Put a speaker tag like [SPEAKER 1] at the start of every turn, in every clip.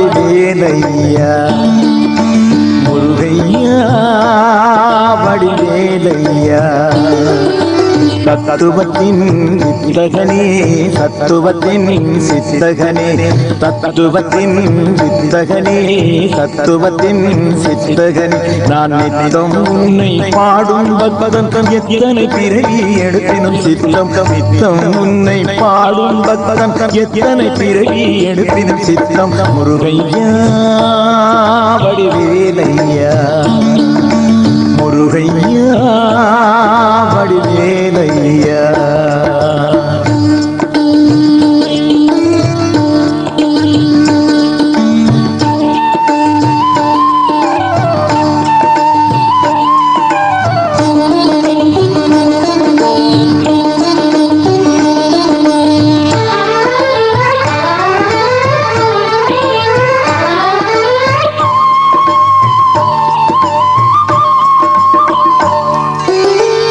[SPEAKER 1] வடிவேலையா முருகையா வடிவேலையா தத்துவத்தின் வித்தகனே தத்துவத்தின் சித்தகனே தத்துவத்தின் வித்தகனே தத்துவத்தின் சித்தகனே நான் நித்தம் உன்னை பாடும் பக்தன் எத்தனை பிறவி எடுப்பினும் சித்தம் நித்தம் உன்னை பாடும் பக்தன் எத்தனை பிறவி எடுப்பினும் சித்தம் முருகையா வடிவேலையா முருகையா வடிவேலையா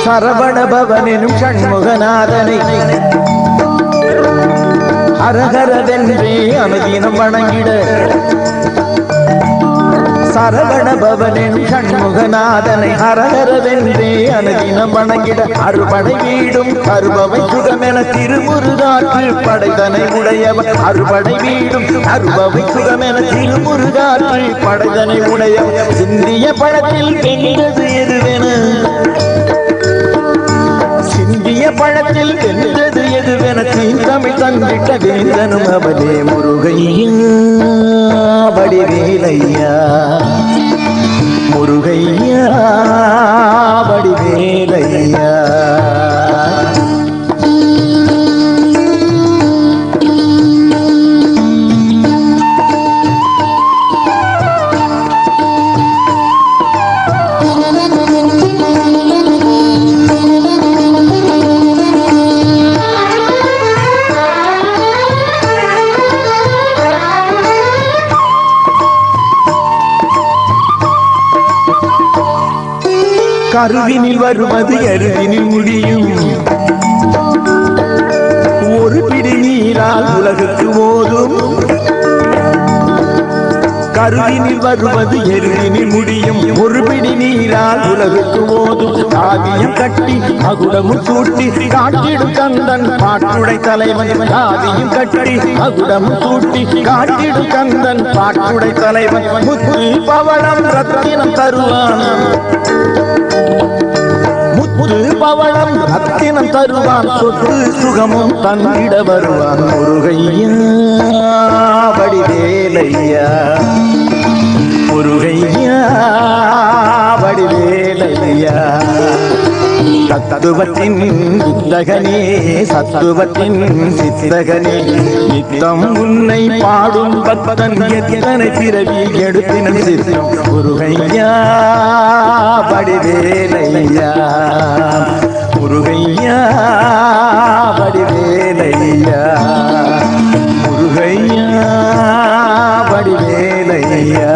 [SPEAKER 1] சரவண பவனும் ஷண்முகநாதனை ஹரஹரவென்றே அனுதினம் வணங்கிட சரவண பவனும் ஷண்முகநாதனை ஹரஹரவென்றே அனுதினம் வணங்கிட அறுபடை வீடும் அறுபவை சுகமென திருமுருகாற்று படைதனை உடையவர் அறுபடை வீடும் அறுபவை சுகமென திருமுருகாற்று படைதனை உடையவர் சிந்திய பழத்தில் வென்றது எதுவென சிந்திய பழத்தில் வென்றது எதுவென தமிழ் தந்திட்ட வேந்தனும் அவனே முருகையா வடிவேலையா முருகையா வடிவேலையா கருவினில் வருவது எருவினில் முடியும் ஒரு பிடி நீரால் உலகுக்கு ஓதும் கருவினில் வருவது எருவினில் முடியும் ஒரு பிடி நீரால் உலகுக்கு ஓதும் காவியம் கட்டி மகுடமும் சூட்டி காட்டிடும் கந்தன் பாட்டுடை தலைவன் காவியம் கட்டி மகுடமும் சூட்டி காட்டிடும் கந்தன் பாட்டுடை தலைவன் முத்து பவளம் ரத்தினம் தருவான் முத்து பவளம் ரத்தினம் தருவான் சொத்து சுகமும் தந்திட வருவான் முருகையா வடிவேலையா முருகையா வடிவேலையா தத்துவத்தின் வித்தகனே சத்துவத்தின் சித்தகனே நித்தம் உன்னை பாடும் பக்தன் எத்தனை பிறவி எடுப்பினும் சித்தம் முருகையா வடிவேலையா முருகையா வடிவேலையா முருகையா வடிவேலையா